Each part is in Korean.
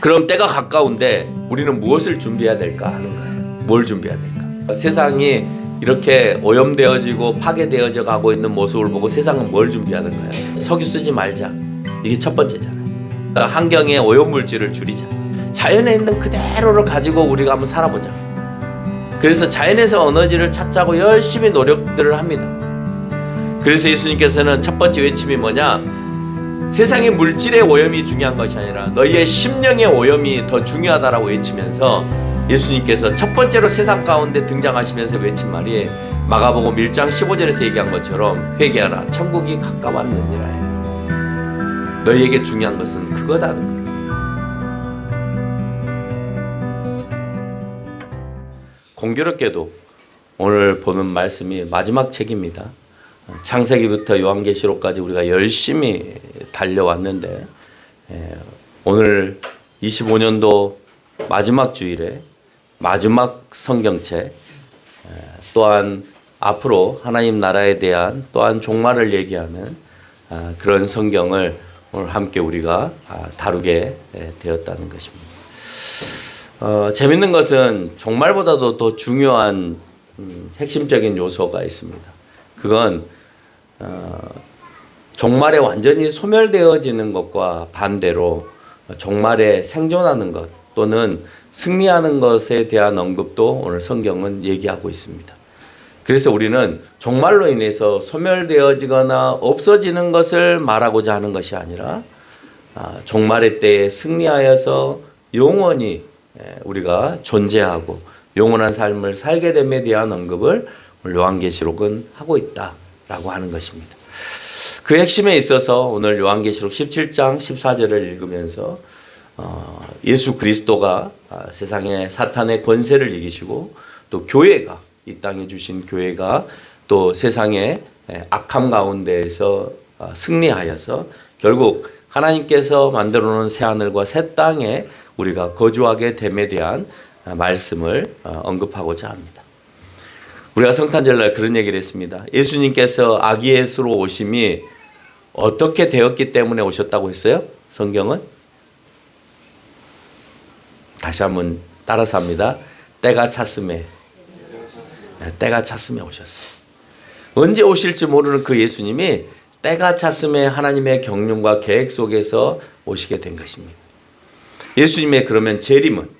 그럼 때가 가까운데 우리는 무엇을 준비해야 될까 하는 거예요. 뭘 준비해야 될까? 세상이 이렇게 오염되어지고 파괴되어져 가고 있는 모습을 보고 세상은 뭘 준비하는 거예요? 석유 쓰지 말자. 이게 첫 번째잖아요. 환경의 오염물질을 줄이자. 자연에 있는 그대로를 가지고 우리가 한번 살아보자. 그래서 자연에서 에너지를 찾자고 열심히 노력들을 합니다. 그래서 예수님께서는 첫 번째 외침이 뭐냐? 세상의 물질의 오염이 중요한 것이 아니라 너희의 심령의 오염이 더 중요하다라고 외치면서 예수님께서 첫 번째로 세상 가운데 등장하시면서 외친 말이 마가복음 1장 15절에서 얘기한 것처럼 회개하라 천국이 가까웠느니라 해요. 너희에게 중요한 것은 그거다는 거예요. 공교롭게도 오늘 보는 말씀이 마지막 책입니다. 창세기부터 요한계시록까지 우리가 열심히 달려왔는데 오늘 25년도 마지막 주일에 마지막 성경책 또한 앞으로 하나님 나라에 대한 또한 종말을 얘기하는 그런 성경을 오늘 함께 우리가 다루게 되었다는 것입니다. 재밌는 것은 종말보다도 더 중요한 핵심적인 요소가 있습니다. 그건 종말에 완전히 소멸되어지는 것과 반대로 종말에 생존하는 것 또는 승리하는 것에 대한 언급도 오늘 성경은 얘기하고 있습니다. 그래서 우리는 종말로 인해서 소멸되어지거나 없어지는 것을 말하고자 하는 것이 아니라 종말의 때에 승리하여서 영원히 우리가 존재하고 영원한 삶을 살게 됨에 대한 언급을 요한계시록은 하고 있다라고 하는 것입니다. 그 핵심에 있어서 오늘 요한계시록 17장 14절을 읽으면서 예수 그리스도가 세상의 사탄의 권세를 이기시고 또 교회가 이 땅에 주신 교회가 또 세상의 악함 가운데에서 승리하여서 결국 하나님께서 만들어 놓은 새하늘과 새 땅에 우리가 거주하게 됨에 대한 말씀을 언급하고자 합니다. 우리가 성탄절날 그런 얘기를 했습니다. 예수님께서 아기 예수로 오심이 어떻게 되었기 때문에 오셨다고 했어요? 성경은? 다시 한번 따라서 합니다. 때가 찼음에 오셨어요. 언제 오실지 모르는 그 예수님이 때가 찼음에 하나님의 경륜과 계획 속에서 오시게 된 것입니다. 예수님의 그러면 재림은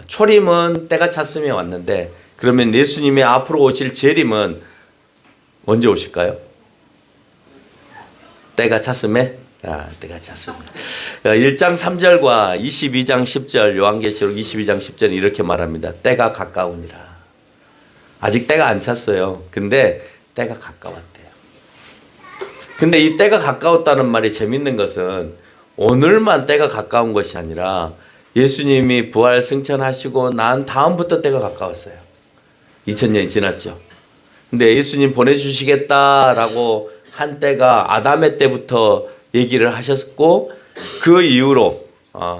초림은 때가 찼음에 왔는데 그러면 예수님의 앞으로 오실 재림은 언제 오실까요? 때가 찼음에? 때가 찼습니다. 1장 3절과 22장 10절 요한계시록 22장 10절은 이렇게 말합니다. 때가 가까우니라. 아직 때가 안 찼어요. 근데 때가 가까웠대요. 근데 이 때가 가까웠다는 말이 재밌는 것은 오늘만 때가 가까운 것이 아니라 예수님이 부활 승천하시고 난 다음부터 때가 가까웠어요. 2000년이 지났죠. 근데 예수님 보내주시겠다라고 한 때가 아담의 때부터 얘기를 하셨고 그 이후로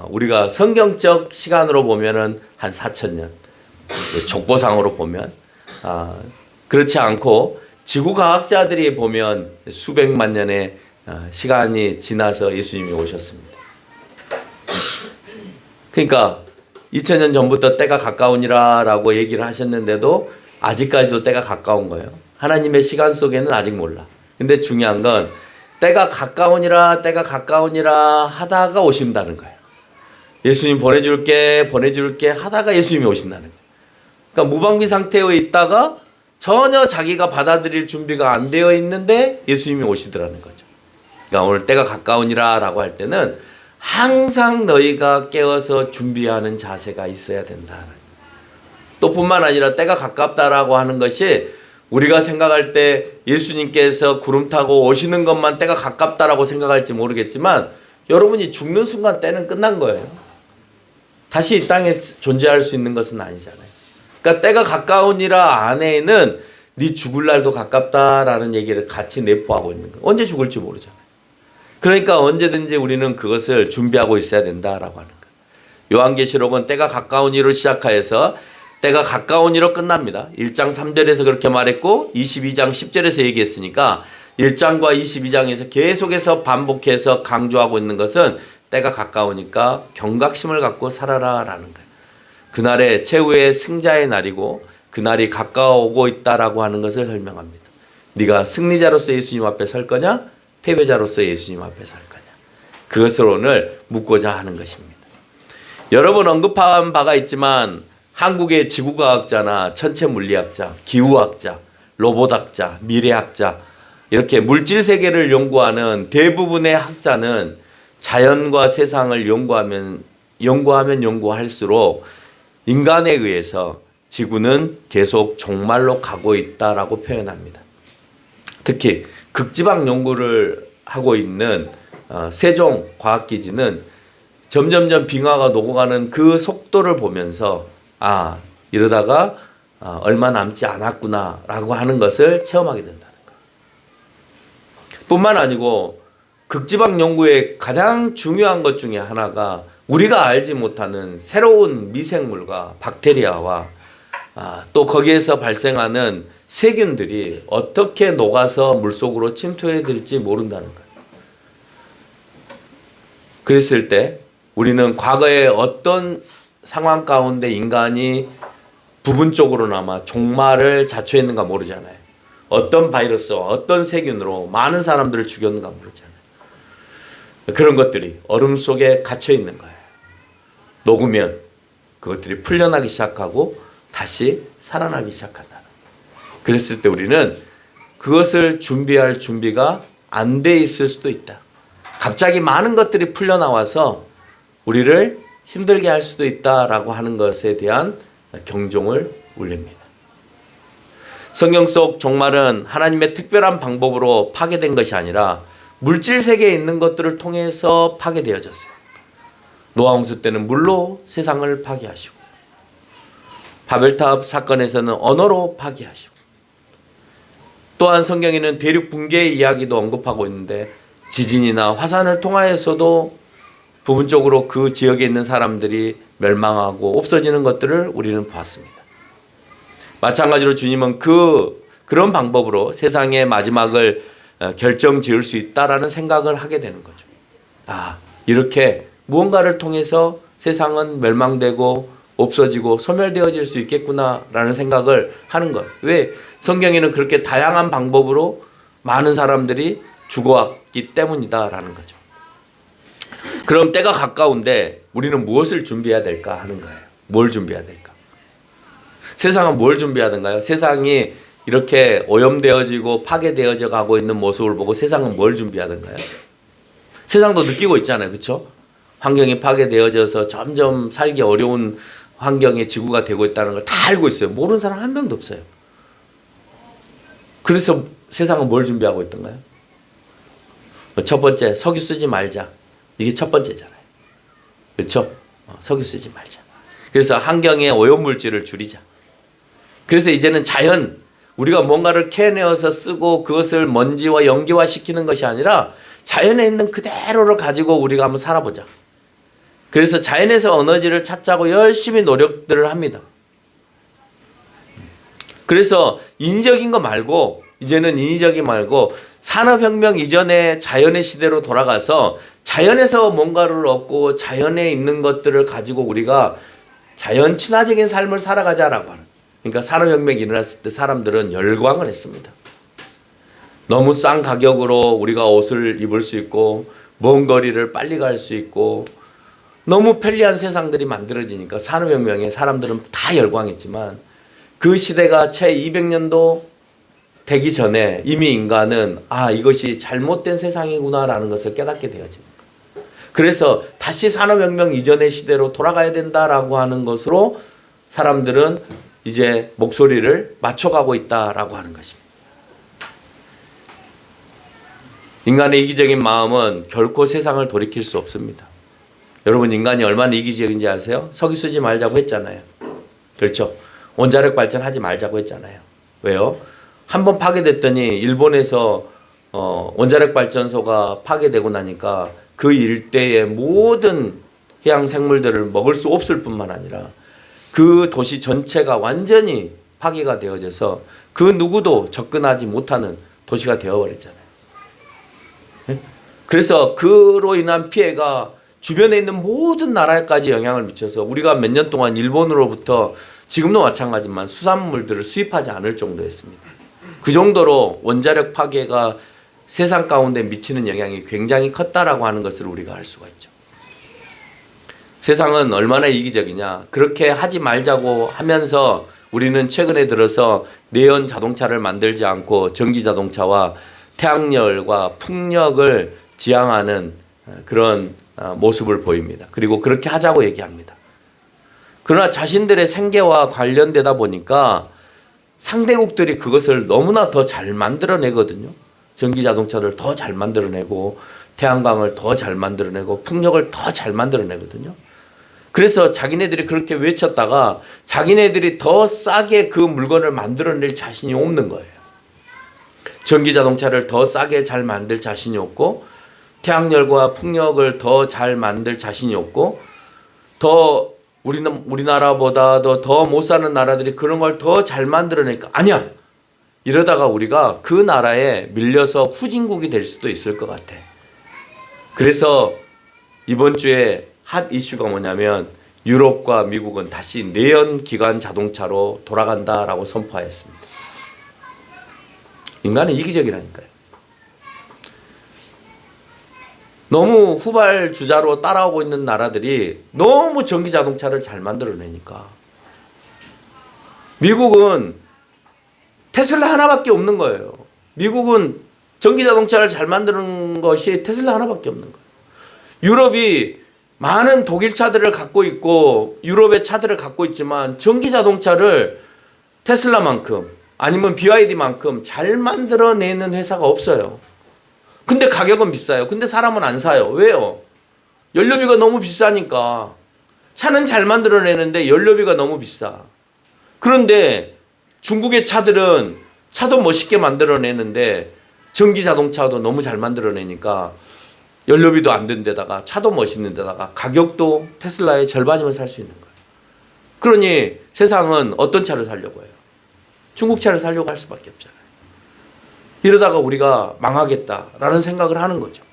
우리가 성경적 시간으로 보면은 한 4000년 족보상으로 보면 그렇지 않고 지구과학자들이 보면 수백만 년의 시간이 지나서 예수님이 오셨습니다. 그러니까 2000년 전부터 때가 가까우니라 라고 얘기를 하셨는데도 아직까지도 때가 가까운 거예요. 하나님의 시간 속에는 아직 몰라. 근데 중요한 건 때가 가까우니라 하다가 오신다는 거예요. 예수님 보내줄게 하다가 예수님이 오신다는 거예요. 그러니까 무방비 상태에 있다가 전혀 자기가 받아들일 준비가 안 되어 있는데 예수님이 오시더라는 거죠. 그러니까 오늘 때가 가까우니라 라고 할 때는 항상 너희가 깨어서 준비하는 자세가 있어야 된다. 또 뿐만 아니라 때가 가깝다라고 하는 것이 우리가 생각할 때 예수님께서 구름 타고 오시는 것만 때가 가깝다라고 생각할지 모르겠지만 여러분이 죽는 순간 때는 끝난 거예요. 다시 이 땅에 존재할 수 있는 것은 아니잖아요. 그러니까 때가 가까우니라 안에는 네 죽을 날도 가깝다라는 얘기를 같이 내포하고 있는 거예요. 언제 죽을지 모르잖아요. 그러니까 언제든지 우리는 그것을 준비하고 있어야 된다라고 하는 거예요. 요한계시록은 때가 가까우니로 시작하여서 때가 가까우니로 끝납니다. 1장 3절에서 그렇게 말했고 22장 10절에서 얘기했으니까 1장과 22장에서 계속해서 반복해서 강조하고 있는 것은 때가 가까우니까 경각심을 갖고 살아라라는 거예요. 그날의 최후의 승자의 날이고 그날이 가까워오고 있다라고 하는 것을 설명합니다. 네가 승리자로서 예수님 앞에 설 거냐? 패배자로서 예수님 앞에 설 거냐? 그것을 오늘 묻고자 하는 것입니다. 여러 번 언급한 바가 있지만 한국의 지구과학자나 천체물리학자, 기후학자, 로봇학자, 미래학자 이렇게 물질 세계를 연구하는 대부분의 학자는 자연과 세상을 연구하면 연구할수록 인간에 의해서 지구는 계속 종말로 가고 있다라고 표현합니다. 특히 극지방 연구를 하고 있는 세종과학기지는 점점점 빙하가 녹아가는 그 속도를 보면서 이러다가 얼마 남지 않았구나라고 하는 것을 체험하게 된다는 거예요. 뿐만 아니고 극지방 연구의 가장 중요한 것 중에 하나가 우리가 알지 못하는 새로운 미생물과 박테리아와 또 거기에서 발생하는 세균들이 어떻게 녹아서 물속으로 침투해 들지 모른다는 거예요. 그랬을 때 우리는 과거에 어떤 상황 가운데 인간이 부분적으로나마 종말을 자초했는가 모르잖아요. 어떤 바이러스와 어떤 세균으로 많은 사람들을 죽였는가 모르잖아요. 그런 것들이 얼음 속에 갇혀 있는 거예요. 녹으면 그것들이 풀려나기 시작하고 다시 살아나기 시작한다. 그랬을 때 우리는 그것을 준비할 준비가 안 돼 있을 수도 있다. 갑자기 많은 것들이 풀려나와서 우리를 힘들게 할 수도 있다라고 하는 것에 대한 경종을 울립니다. 성경 속 종말은 하나님의 특별한 방법으로 파괴된 것이 아니라 물질 세계에 있는 것들을 통해서 파괴되어졌어요. 노아 홍수 때는 물로 세상을 파괴하시고 바벨탑 사건에서는 언어로 파괴하시고 또한 성경에는 대륙 붕괴의 이야기도 언급하고 있는데 지진이나 화산을 통하여서도 부분적으로 그 지역에 있는 사람들이 멸망하고 없어지는 것들을 우리는 봤습니다. 마찬가지로 주님은 그런 방법으로 세상의 마지막을 결정 지을 수 있다라는 생각을 하게 되는 거죠. 이렇게 무언가를 통해서 세상은 멸망되고 없어지고 소멸되어질 수 있겠구나라는 생각을 하는 것. 왜? 성경에는 그렇게 다양한 방법으로 많은 사람들이 죽어왔기 때문이다라는 거죠. 그럼 때가 가까운데 우리는 무엇을 준비해야 될까 하는 거예요. 뭘 준비해야 될까? 세상은 뭘 준비하던가요? 세상이 이렇게 오염되어지고 파괴되어져 가고 있는 모습을 보고 세상은 뭘 준비하던가요? 세상도 느끼고 있잖아요. 그렇죠? 환경이 파괴되어져서 점점 살기 어려운 환경의 지구가 되고 있다는 걸 다 알고 있어요. 모르는 사람 한 명도 없어요. 그래서 세상은 뭘 준비하고 있던가요? 첫 번째, 석유 쓰지 말자. 이게 첫 번째잖아요. 그렇죠? 석유 쓰지 말자. 그래서 환경의 오염물질을 줄이자. 그래서 이제는 자연, 우리가 뭔가를 캐내어서 쓰고 그것을 먼지와 연기화 시키는 것이 아니라 자연에 있는 그대로를 가지고 우리가 한번 살아보자. 그래서 자연에서 에너지를 찾자고 열심히 노력들을 합니다. 그래서 인위적인 거 말고 이제는 인위적인 말고 산업혁명 이전의 자연의 시대로 돌아가서 자연에서 뭔가를 얻고 자연에 있는 것들을 가지고 우리가 자연 친화적인 삶을 살아가자라고 하는. 그러니까 산업혁명이 일어났을 때 사람들은 열광을 했습니다. 너무 싼 가격으로 우리가 옷을 입을 수 있고 먼 거리를 빨리 갈 수 있고 너무 편리한 세상들이 만들어지니까 산업혁명에 사람들은 다 열광했지만 그 시대가 채 200년도 되기 전에 이미 인간은 이것이 잘못된 세상이구나라는 것을 깨닫게 되어지는 거예요. 그래서 다시 산업혁명 이전의 시대로 돌아가야 된다라고 하는 것으로 사람들은 이제 목소리를 맞춰가고 있다라고 하는 것입니다. 인간의 이기적인 마음은 결코 세상을 돌이킬 수 없습니다. 여러분 인간이 얼마나 이기적인지 아세요? 석유 쓰지 말자고 했잖아요. 그렇죠? 원자력 발전하지 말자고 했잖아요. 왜요? 한번 파괴됐더니 일본에서 원자력 발전소가 파괴되고 나니까 그 일대의 모든 해양 생물들을 먹을 수 없을 뿐만 아니라 그 도시 전체가 완전히 파괴가 되어져서 그 누구도 접근하지 못하는 도시가 되어버렸잖아요. 그래서 그로 인한 피해가 주변에 있는 모든 나라에까지 영향을 미쳐서 우리가 몇 년 동안 일본으로부터 지금도 마찬가지지만 수산물들을 수입하지 않을 정도였습니다. 그 정도로 원자력 파괴가 세상 가운데 미치는 영향이 굉장히 컸다라고 하는 것을 우리가 알 수가 있죠. 세상은 얼마나 이기적이냐. 그렇게 하지 말자고 하면서 우리는 최근에 들어서 내연 자동차를 만들지 않고 전기 자동차와 태양열과 풍력을 지향하는 그런 모습을 보입니다. 그리고 그렇게 하자고 얘기합니다. 그러나 자신들의 생계와 관련되다 보니까 상대국들이 그것을 너무나 더 잘 만들어내거든요. 전기 자동차를 더 잘 만들어내고 태양광을 더 잘 만들어내고 풍력을 더 잘 만들어내거든요. 그래서 자기네들이 그렇게 외쳤다가 자기네들이 더 싸게 그 물건을 만들어낼 자신이 없는 거예요. 전기 자동차를 더 싸게 잘 만들 자신이 없고 태양열과 풍력을 더 잘 만들 자신이 없고 더 우리나라보다도 더 못 사는 나라들이 그런 걸 더 잘 만들어내니까 아니야. 이러다가 우리가 그 나라에 밀려서 후진국이 될 수도 있을 것 같아. 그래서 이번 주에 핫 이슈가 뭐냐면 유럽과 미국은 다시 내연기관 자동차로 돌아간다라고 선포하였습니다. 인간은 이기적이라니까요. 너무 후발주자로 따라오고 있는 나라들이 너무 전기 자동차를 잘 만들어내니까. 미국은 테슬라 하나밖에 없는 거예요. 미국은 전기 자동차를 잘 만드는 것이 테슬라 하나밖에 없는 거예요. 유럽이 많은 독일 차들을 갖고 있고 유럽의 차들을 갖고 있지만 전기 자동차를 테슬라만큼 아니면 BYD만큼 잘 만들어내는 회사가 없어요. 근데 가격은 비싸요. 근데 사람은 안 사요. 왜요? 연료비가 너무 비싸니까. 차는 잘 만들어내는데 연료비가 너무 비싸. 그런데 중국의 차들은 차도 멋있게 만들어내는데 전기 자동차도 너무 잘 만들어내니까 연료비도 안 든 데다가 차도 멋있는 데다가 가격도 테슬라의 절반이면 살 수 있는 거예요. 그러니 세상은 어떤 차를 사려고 해요? 중국 차를 사려고 할 수밖에 없잖아요. 이러다가 우리가 망하겠다라는 생각을 하는 거죠.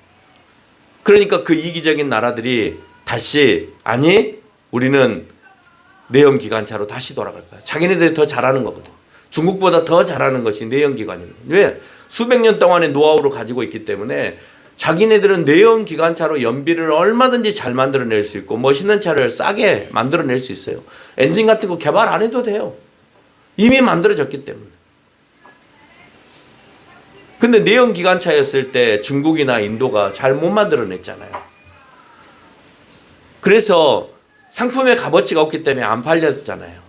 그러니까 그 이기적인 나라들이 다시 아니 우리는 내연기관차로 다시 돌아갈 거야. 자기네들이 더 잘하는 거거든. 중국보다 더 잘하는 것이 내연기관이거든. 왜? 수백 년 동안의 노하우를 가지고 있기 때문에 자기네들은 내연기관차로 연비를 얼마든지 잘 만들어낼 수 있고 멋있는 차를 싸게 만들어낼 수 있어요. 엔진 같은 거 개발 안 해도 돼요. 이미 만들어졌기 때문에. 근데 내연기관차였을 때 중국이나 인도가 잘 못 만들어냈잖아요. 그래서 상품의 값어치가 없기 때문에 안 팔렸잖아요.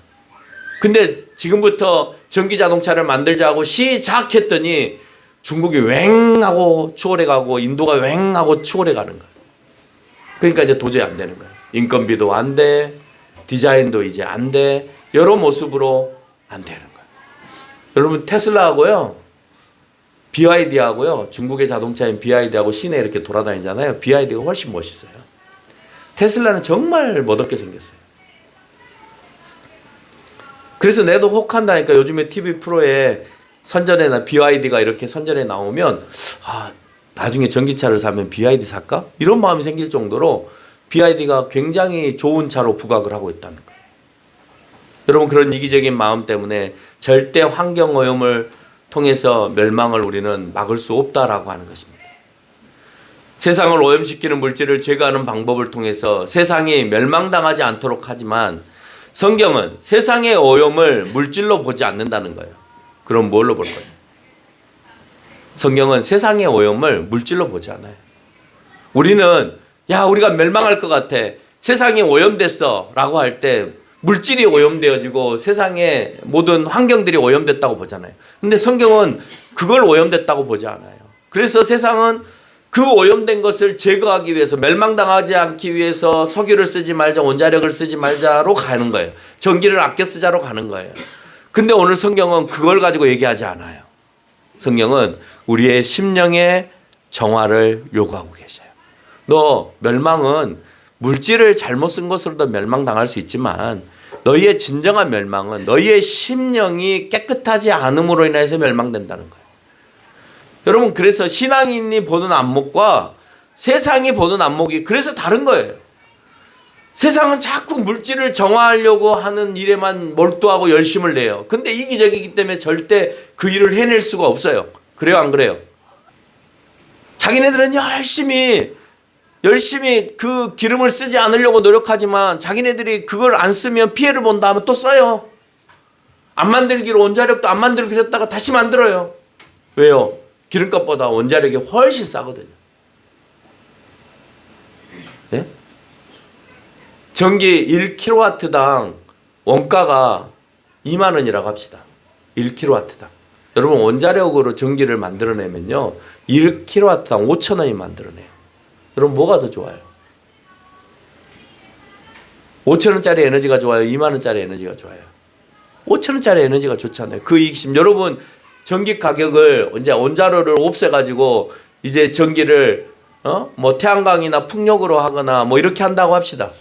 근데 지금부터 전기자동차를 만들자고 시작했더니 중국이 웽하고 추월해가고 인도가 웽하고 추월해가는 거예요. 그러니까 이제 도저히 안 되는 거예요. 인건비도 안 돼. 디자인도 이제 안 돼. 여러 모습으로 안 되는 거예요. 여러분 테슬라하고요. BYD하고요. 중국의 자동차인 BYD하고 시내에 이렇게 돌아다니잖아요. BYD가 훨씬 멋있어요. 테슬라는 정말 멋없게 생겼어요. 그래서 내도 혹한다니까 요즘에 TV 프로에 선전에나 BYD가 이렇게 선전에 나오면 나중에 전기차를 사면 BYD 살까? 이런 마음이 생길 정도로 BYD가 굉장히 좋은 차로 부각을 하고 있다는 거예요. 여러분 그런 이기적인 마음 때문에 절대 환경오염을 통해서 멸망을 우리는 막을 수 없다라고 하는 것입니다. 세상을 오염시키는 물질을 제거하는 방법을 통해서 세상이 멸망당하지 않도록 하지만 성경은 세상의 오염을 물질로 보지 않는다는 거예요. 그럼 뭘로 볼 거예요? 성경은 세상의 오염을 물질로 보지 않아요. 우리는 우리가 멸망할 것 같아. 세상이 오염됐어 라고 할 때 물질이 오염되어지고 세상의 모든 환경들이 오염됐다고 보잖아요. 근데 성경은 그걸 오염됐다고 보지 않아요. 그래서 세상은 그 오염된 것을 제거하기 위해서 멸망당하지 않기 위해서 석유를 쓰지 말자, 원자력을 쓰지 말자로 가는 거예요. 전기를 아껴 쓰자로 가는 거예요. 근데 오늘 성경은 그걸 가지고 얘기하지 않아요. 성경은 우리의 심령의 정화를 요구하고 계셔요. 너 멸망은 물질을 잘못 쓴 것으로도 멸망당할 수 있지만 너희의 진정한 멸망은 너희의 심령이 깨끗하지 않음으로 인해서 멸망된다는 거예요. 여러분 그래서 신앙인이 보는 안목과 세상이 보는 안목이 그래서 다른 거예요. 세상은 자꾸 물질을 정화하려고 하는 일에만 몰두하고 열심을 내요. 근데 이기적이기 때문에 절대 그 일을 해낼 수가 없어요. 그래요, 안 그래요? 자기네들은 열심히 그 기름을 쓰지 않으려고 노력하지만 자기네들이 그걸 안 쓰면 피해를 본다 하면 또 써요. 안 만들기로 원자력도 안 만들기로 했다가 다시 만들어요. 왜요? 기름값보다 원자력이 훨씬 싸거든요. 네? 전기 1kW당 원가가 2만 원이라고 합시다. 1kW당. 여러분 원자력으로 전기를 만들어내면요. 1kW당 5천 원이 만들어내요. 여러분 뭐가 더 좋아요? 5천 원짜리 에너지가 좋아요? 2만 원짜리 에너지가 좋아요? 5천 원짜리 에너지가 좋잖아요. 그 이익심. 여러분 전기 가격을 이제 원자로를 없애가지고 이제 전기를 뭐 태양광이나 풍력으로 하거나 뭐 이렇게 한다고 합시다.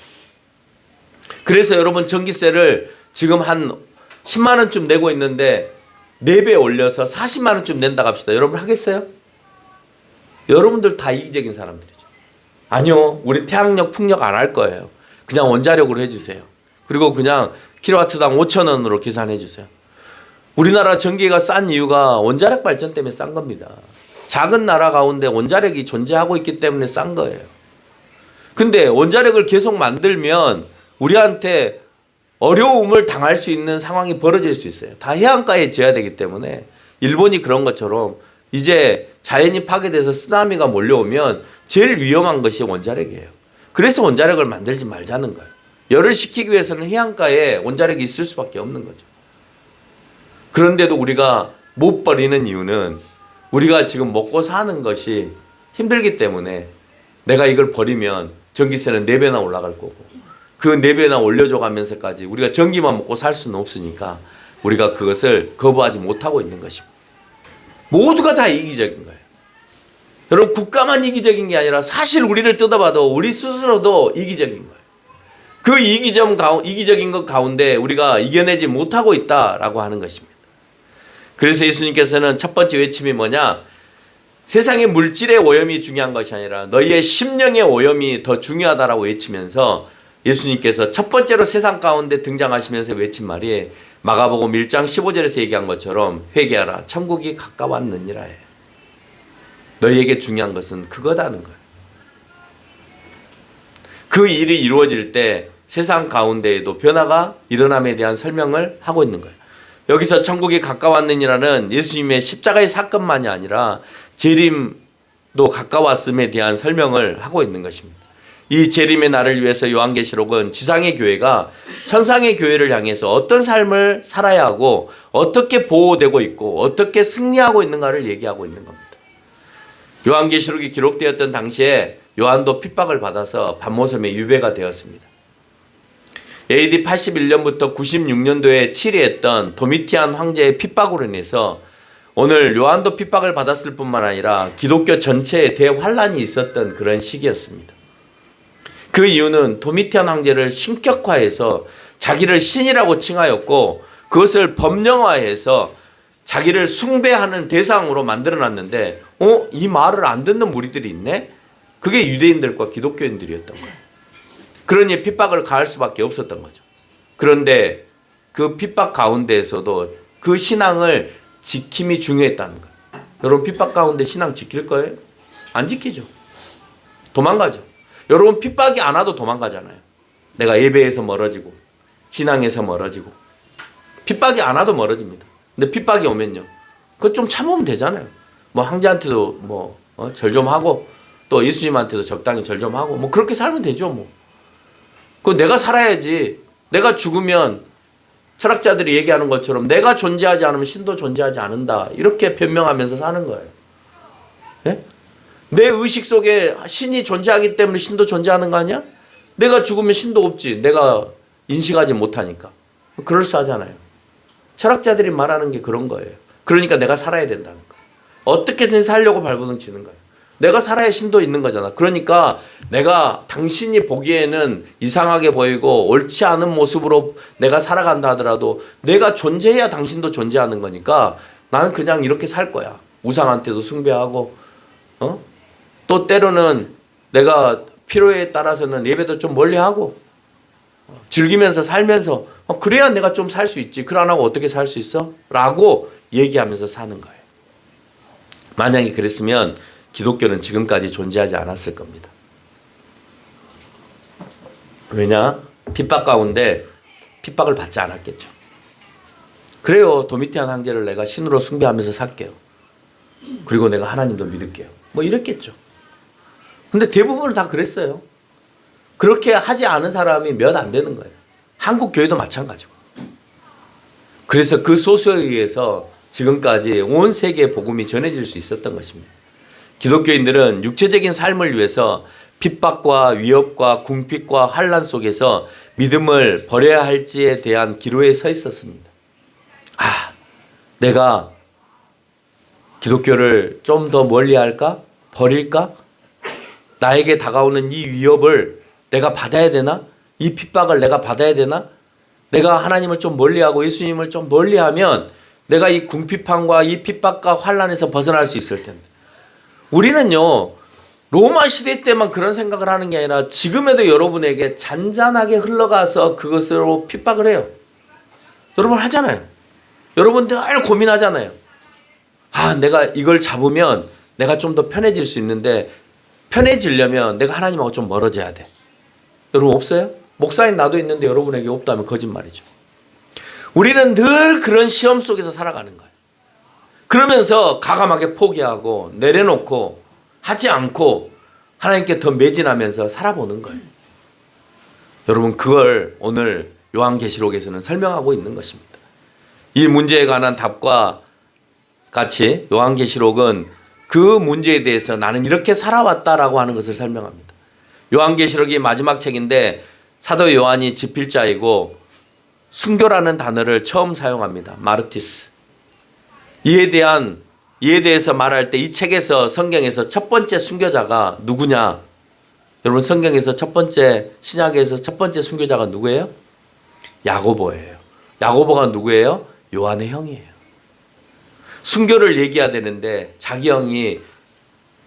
그래서 여러분 전기세를 지금 한 10만 원쯤 내고 있는데 4배 올려서 40만 원쯤 낸다고 합시다. 여러분 하겠어요? 여러분들 다 이기적인 사람들이죠. 아니요. 우리 태양력, 풍력 안 할 거예요. 그냥 원자력으로 해주세요. 그리고 그냥 킬로와트당 5천 원으로 계산해 주세요. 우리나라 전기가 싼 이유가 원자력 발전 때문에 싼 겁니다. 작은 나라 가운데 원자력이 존재하고 있기 때문에 싼 거예요. 근데 원자력을 계속 만들면 우리한테 어려움을 당할 수 있는 상황이 벌어질 수 있어요. 다 해안가에 지어야 되기 때문에 일본이 그런 것처럼 이제 자연이 파괴돼서 쓰나미가 몰려오면 제일 위험한 것이 원자력이에요. 그래서 원자력을 만들지 말자는 거예요. 열을 식히기 위해서는 해안가에 원자력이 있을 수밖에 없는 거죠. 그런데도 우리가 못 버리는 이유는 우리가 지금 먹고 사는 것이 힘들기 때문에 내가 이걸 버리면 전기세는 4배나 올라갈 거고 그 4배나 올려줘 가면서까지 우리가 전기만 먹고 살 수는 없으니까 우리가 그것을 거부하지 못하고 있는 것입니다. 모두가 다 이기적인 거예요. 여러분 국가만 이기적인 게 아니라 사실 우리를 뜯어봐도 우리 스스로도 이기적인 거예요. 그 이기적인 것 가운데 우리가 이겨내지 못하고 있다라고 하는 것입니다. 그래서 예수님께서는 첫 번째 외침이 뭐냐? 세상의 물질의 오염이 중요한 것이 아니라 너희의 심령의 오염이 더 중요하다라고 외치면서 예수님께서 첫 번째로 세상 가운데 등장하시면서 외친 말이 마가복음 1장 15절에서 얘기한 것처럼 회개하라 천국이 가까웠느니라 해요. 너희에게 중요한 것은 그거다는 거예요. 그 일이 이루어질 때 세상 가운데에도 변화가 일어남에 대한 설명을 하고 있는 거예요. 여기서 천국이 가까웠느니라는 예수님의 십자가의 사건만이 아니라 재림도 가까웠음에 대한 설명을 하고 있는 것입니다. 이 재림의 날을 위해서 요한계시록은 지상의 교회가 천상의 교회를 향해서 어떤 삶을 살아야 하고 어떻게 보호되고 있고 어떻게 승리하고 있는가를 얘기하고 있는 겁니다. 요한계시록이 기록되었던 당시에 요한도 핍박을 받아서 반모섬에 유배가 되었습니다. AD 81년부터 96년도에 치리했던 도미티안 황제의 핍박으로 인해서 오늘 요한도 핍박을 받았을 뿐만 아니라 기독교 전체에 대환란이 있었던 그런 시기였습니다. 그 이유는 도미티안 황제를 신격화해서 자기를 신이라고 칭하였고 그것을 법령화해서 자기를 숭배하는 대상으로 만들어놨는데 이 말을 안 듣는 무리들이 있네? 그게 유대인들과 기독교인들이었던 거예요. 그러니 핍박을 가할 수밖에 없었던 거죠. 그런데 그 핍박 가운데에서도 그 신앙을 지킴이 중요했다는 거예요. 여러분 핍박 가운데 신앙 지킬 거예요? 안 지키죠. 도망가죠. 여러분 핍박이 안 와도 도망가잖아요. 내가 예배에서 멀어지고 신앙에서 멀어지고 핍박이 안 와도 멀어집니다. 근데 핍박이 오면요. 그거 좀 참으면 되잖아요. 뭐 황제한테도 절 좀 하고 또 예수님한테도 적당히 절 좀 하고 뭐 그렇게 살면 되죠 뭐. 그거 내가 살아야지. 내가 죽으면 철학자들이 얘기하는 것처럼 내가 존재하지 않으면 신도 존재하지 않는다. 이렇게 변명하면서 사는 거예요. 네? 내 의식 속에 신이 존재하기 때문에 신도 존재하는 거 아니야? 내가 죽으면 신도 없지. 내가 인식하지 못하니까. 그럴싸하잖아요. 철학자들이 말하는 게 그런 거예요. 그러니까 내가 살아야 된다는 거예요. 어떻게든 살려고 발버둥치는 거예요. 내가 살아야 신도 있는 거잖아. 그러니까 내가 당신이 보기에는 이상하게 보이고 옳지 않은 모습으로 내가 살아간다 하더라도 내가 존재해야 당신도 존재하는 거니까 나는 그냥 이렇게 살 거야. 우상한테도 숭배하고 또 때로는 내가 필요에 따라서는 예배도 좀 멀리하고 즐기면서 살면서 그래야 내가 좀 살 수 있지. 그걸 안 하고 어떻게 살 수 있어? 라고 얘기하면서 사는 거예요. 만약에 그랬으면 기독교는 지금까지 존재하지 않았을 겁니다. 왜냐? 핍박 가운데 핍박을 받지 않았겠죠. 그래요. 도미티안 황제를 내가 신으로 숭배하면서 살게요. 그리고 내가 하나님도 믿을게요. 뭐 이랬겠죠. 근데 대부분은 다 그랬어요. 그렇게 하지 않은 사람이 몇 안 되는 거예요. 한국 교회도 마찬가지고. 그래서 그 소수에 의해서 지금까지 온 세계에 복음이 전해질 수 있었던 것입니다. 기독교인들은 육체적인 삶을 위해서 핍박과 위협과 궁핍과 환난 속에서 믿음을 버려야 할지에 대한 기로에 서 있었습니다. 내가 기독교를 좀 더 멀리 할까? 버릴까? 나에게 다가오는 이 위협을 내가 받아야 되나? 이 핍박을 내가 받아야 되나? 내가 하나님을 좀 멀리하고 예수님을 좀 멀리하면 내가 이 궁핍함과 이 핍박과 환난에서 벗어날 수 있을 텐데. 우리는요, 로마 시대 때만 그런 생각을 하는 게 아니라 지금에도 여러분에게 잔잔하게 흘러가서 그것으로 핍박을 해요. 여러분 하잖아요. 여러분 늘 고민하잖아요. 내가 이걸 잡으면 내가 좀 더 편해질 수 있는데 편해지려면 내가 하나님하고 좀 멀어져야 돼. 여러분 없어요? 목사인 나도 있는데 여러분에게 없다면 거짓말이죠. 우리는 늘 그런 시험 속에서 살아가는 거예요. 그러면서 가감하게 포기하고 내려놓고 하지 않고 하나님께 더 매진하면서 살아보는 거예요. 여러분 그걸 오늘 요한계시록에서는 설명하고 있는 것입니다. 이 문제에 관한 답과 같이 요한계시록은 그 문제에 대해서 나는 이렇게 살아왔다라고 하는 것을 설명합니다. 요한계시록이 마지막 책인데 사도 요한이 집필자이고 순교라는 단어를 처음 사용합니다. 마르티스. 이에 대해서 말할 때 이 책에서 성경에서 첫 번째 순교자가 누구냐? 여러분 성경에서 첫 번째 신약에서 첫 번째 순교자가 누구예요? 야고보예요. 야고보가 누구예요? 요한의 형이에요. 순교를 얘기해야 되는데 자기 형이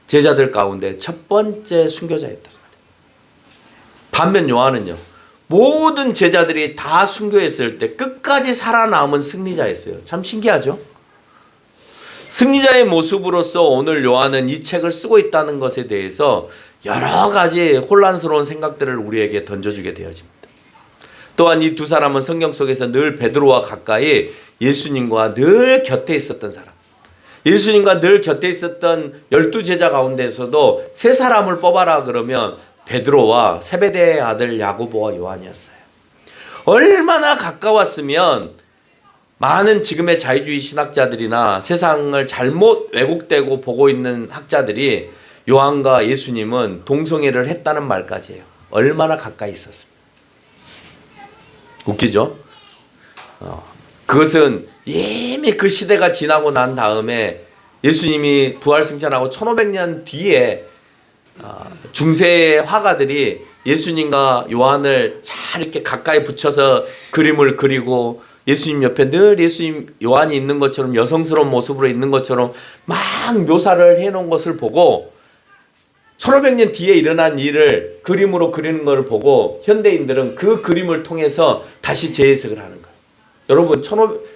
제자들 가운데 첫 번째 순교자였단 말이에요. 반면 요한은요. 모든 제자들이 다 순교했을 때 끝까지 살아남은 승리자였어요. 참 신기하죠? 승리자의 모습으로서 오늘 요한은 이 책을 쓰고 있다는 것에 대해서 여러 가지 혼란스러운 생각들을 우리에게 던져주게 되어집니다. 또한 이 두 사람은 성경 속에서 늘 베드로와 가까이 예수님과 늘 곁에 있었던 사람. 예수님과 늘 곁에 있었던 12제자 가운데서도 세 사람을 뽑아라 그러면 베드로와 세베대의 아들 야고보와 요한이었어요. 얼마나 가까웠으면 많은 지금의 자유주의 신학자들이나 세상을 잘못 왜곡되고 보고 있는 학자들이 요한과 예수님은 동성애를 했다는 말까지 해요. 얼마나 가까이 있었습니다. 웃기죠? 그것은 이미 그 시대가 지나고 난 다음에 예수님이 부활승천하고 1500년 뒤에 중세의 화가들이 예수님과 요한을 잘 이렇게 가까이 붙여서 그림을 그리고 예수님 옆에 늘 예수님 요한이 있는 것처럼 여성스러운 모습으로 있는 것처럼 막 묘사를 해놓은 것을 보고 1500년 뒤에 일어난 일을 그림으로 그리는 것을 보고 현대인들은 그 그림을 통해서 다시 재해석을 하는 거예요. 여러분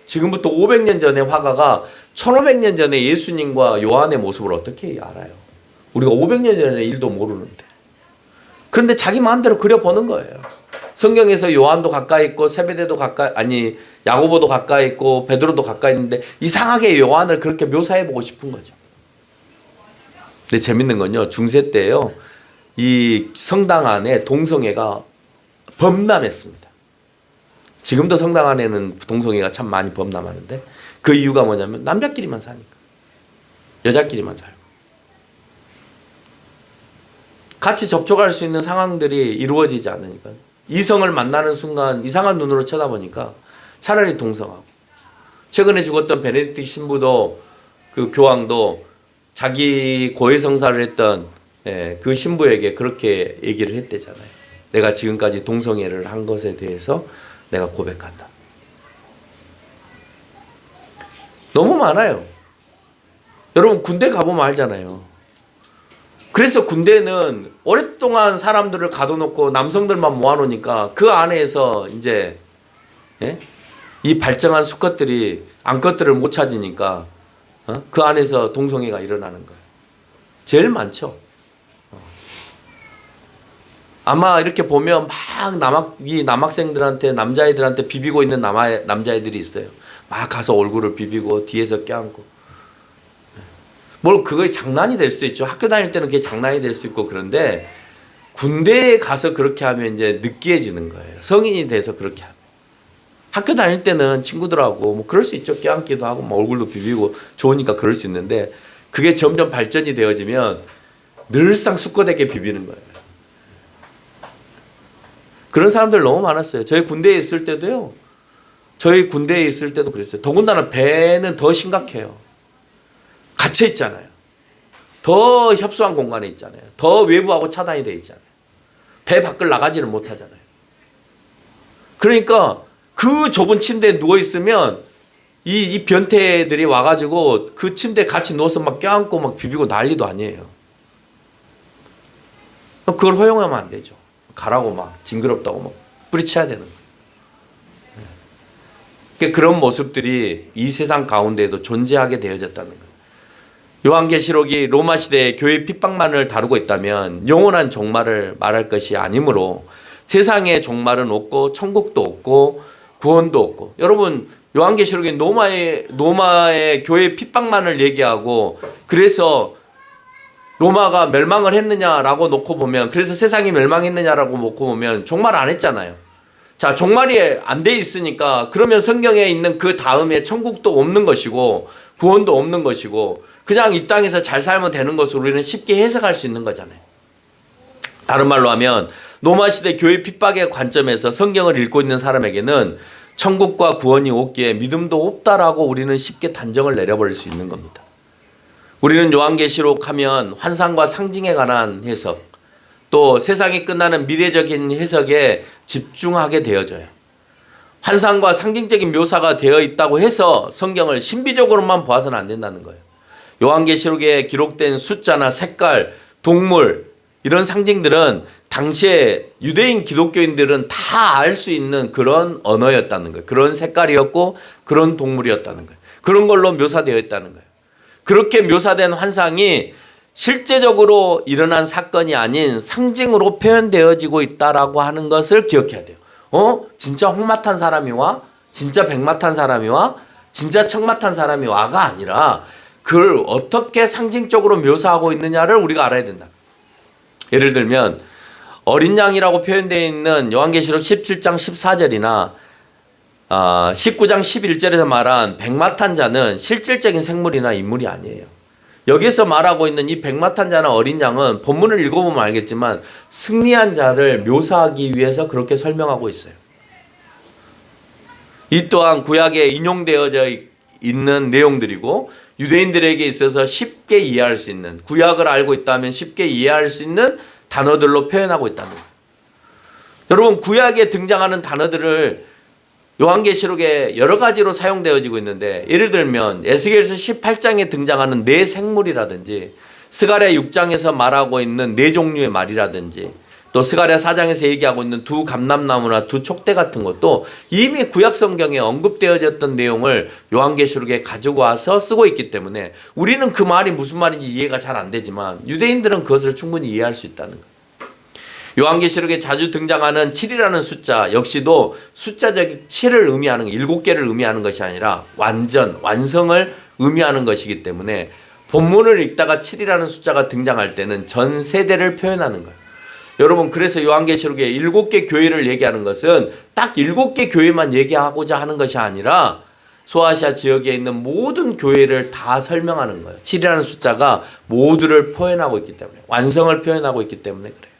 지금부터 500년 전의 화가가 1500년 전에 예수님과 요한의 모습을 어떻게 알아요? 우리가 500년 전의 일도 모르는데. 그런데 자기 마음대로 그려보는 거예요. 성경에서 요한도 가까이 있고 세베대도 야고보도 가까이 있고 베드로도 가까이 있는데 이상하게 요한을 그렇게 묘사해보고 싶은 거죠. 근데 재밌는 건요. 중세 때요. 이 성당 안에 동성애가 범람했습니다. 지금도 성당 안에는 동성애가 참 많이 범람하는데 그 이유가 뭐냐면 남자끼리만 사니까. 여자끼리만 살고. 같이 접촉할 수 있는 상황들이 이루어지지 않으니까. 이성을 만나는 순간 이상한 눈으로 쳐다보니까 차라리 동성하고. 최근에 죽었던 베네딕트 신부도 그 교황도 자기 고해성사를 했던 그 신부에게 그렇게 얘기를 했대잖아요. 내가 지금까지 동성애를 한 것에 대해서 내가 고백한다. 너무 많아요. 여러분 군대 가보면 알잖아요. 그래서 군대는 오랫동안 사람들을 가둬놓고 남성들만 모아놓으니까 그 안에서 이제 예? 이 발정한 수컷들이 암컷들을 못 찾으니까 그 안에서 동성애가 일어나는 거예요. 제일 많죠. 아마 이렇게 보면 막 이 남학생들한테 남자애들한테 비비고 있는 남자애들이 있어요. 막 가서 얼굴을 비비고 뒤에서 껴안고. 뭘 그거에 장난이 될 수도 있죠. 학교 다닐 때는 그게 장난이 될 수 있고 그런데 군대에 가서 그렇게 하면 이제 느끼해지는 거예요. 성인이 돼서 그렇게 하면. 학교 다닐 때는 친구들하고 뭐 그럴 수 있죠. 껴안기도 하고 뭐 얼굴도 비비고 좋으니까 그럴 수 있는데 그게 점점 발전이 되어지면 늘상 수컷에게 비비는 거예요. 그런 사람들 너무 많았어요. 저희 군대에 있을 때도요. 저희 군대에 있을 때도 그랬어요. 더군다나 배는 더 심각해요. 갇혀 있잖아요. 더 협소한 공간에 있잖아요. 더 외부하고 차단이 돼 있잖아요. 배 밖을 나가지를 못하잖아요. 그러니까 그 좁은 침대에 누워 있으면 이 변태들이 와가지고 그 침대에 같이 누워서 막 껴안고 막 비비고 난리도 아니에요. 그걸 허용하면 안 되죠. 가라고 막 징그럽다고 막 뿌리쳐야 되는 거예요. 그러니까 그런 모습들이 이 세상 가운데에도 존재하게 되어졌다는 거예요. 요한계시록이 로마 시대의 교회 핍박만을 다루고 있다면 영원한 종말을 말할 것이 아니므로 세상에 종말은 없고 천국도 없고 구원도 없고. 여러분 요한계시록이 로마의 교회 핍박만을 얘기하고 그래서 로마가 멸망을 했느냐라고 놓고 보면 그래서 세상이 멸망했느냐라고 놓고 보면 종말 안 했잖아요. 자, 종말이 안 돼 있으니까 그러면 성경에 있는 그 다음에 천국도 없는 것이고 구원도 없는 것이고 그냥 이 땅에서 잘 살면 되는 것으로 우리는 쉽게 해석할 수 있는 거잖아요. 다른 말로 하면 로마 시대 교회 핍박의 관점에서 성경을 읽고 있는 사람에게는 천국과 구원이 없기에 믿음도 없다라고 우리는 쉽게 단정을 내려버릴 수 있는 겁니다. 우리는 요한계시록 하면 환상과 상징에 관한 해석, 또 세상이 끝나는 미래적인 해석에 집중하게 되어져요. 환상과 상징적인 묘사가 되어 있다고 해서 성경을 신비적으로만 보아서는 안 된다는 거예요. 요한계시록에 기록된 숫자나 색깔, 동물 이런 상징들은 당시에 유대인 기독교인들은 다 알 수 있는 그런 언어였다는 거예요. 그런 색깔이었고 그런 동물이었다는 거예요. 그런 걸로 묘사되어 있다는 거예요. 그렇게 묘사된 환상이 실제적으로 일어난 사건이 아닌 상징으로 표현되어지고 있다라고 하는 것을 기억해야 돼요. 진짜 홍마 탄 사람이 와? 진짜 백마 탄 사람이 와? 진짜 청마 탄 사람이 와가 아니라 그걸 어떻게 상징적으로 묘사하고 있느냐를 우리가 알아야 된다. 예를 들면 어린 양이라고 표현되어 있는 요한계시록 17장 14절이나 19장 11절에서 말한 백마 탄 자는 실질적인 생물이나 인물이 아니에요. 여기서 말하고 있는 이 백마 탄 자나 어린 양은 본문을 읽어보면 알겠지만 승리한 자를 묘사하기 위해서 그렇게 설명하고 있어요. 이 또한 구약에 인용되어져 있는 내용들이고 유대인들에게 있어서 쉽게 이해할 수 있는, 구약을 알고 있다면 쉽게 이해할 수 있는 단어들로 표현하고 있다는 거예요. 여러분 구약에 등장하는 단어들을 요한계시록에 여러 가지로 사용되어지고 있는데 예를 들면 에스겔서 18장에 등장하는 네 생물이라든지 스가랴 6장에서 말하고 있는 네 종류의 말이라든지 또 스가랴 4장에서 얘기하고 있는 두 감람나무나 두 촉대 같은 것도 이미 구약 성경에 언급되어졌던 내용을 요한계시록에 가지고 와서 쓰고 있기 때문에 우리는 그 말이 무슨 말인지 이해가 잘 안 되지만 유대인들은 그것을 충분히 이해할 수 있다는 거예요. 요한계시록에 자주 등장하는 7이라는 숫자 역시도 숫자적 7을 의미하는 7개를 의미하는 것이 아니라 완성을 의미하는 것이기 때문에 본문을 읽다가 7이라는 숫자가 등장할 때는 전 세대를 표현하는 거예요. 여러분 그래서 요한계시록에 7개 교회를 얘기하는 것은 딱 7개 교회만 얘기하고자 하는 것이 아니라 소아시아 지역에 있는 모든 교회를 다 설명하는 거예요. 7이라는 숫자가 모두를 표현하고 있기 때문에 완성을 표현하고 있기 때문에 그래요.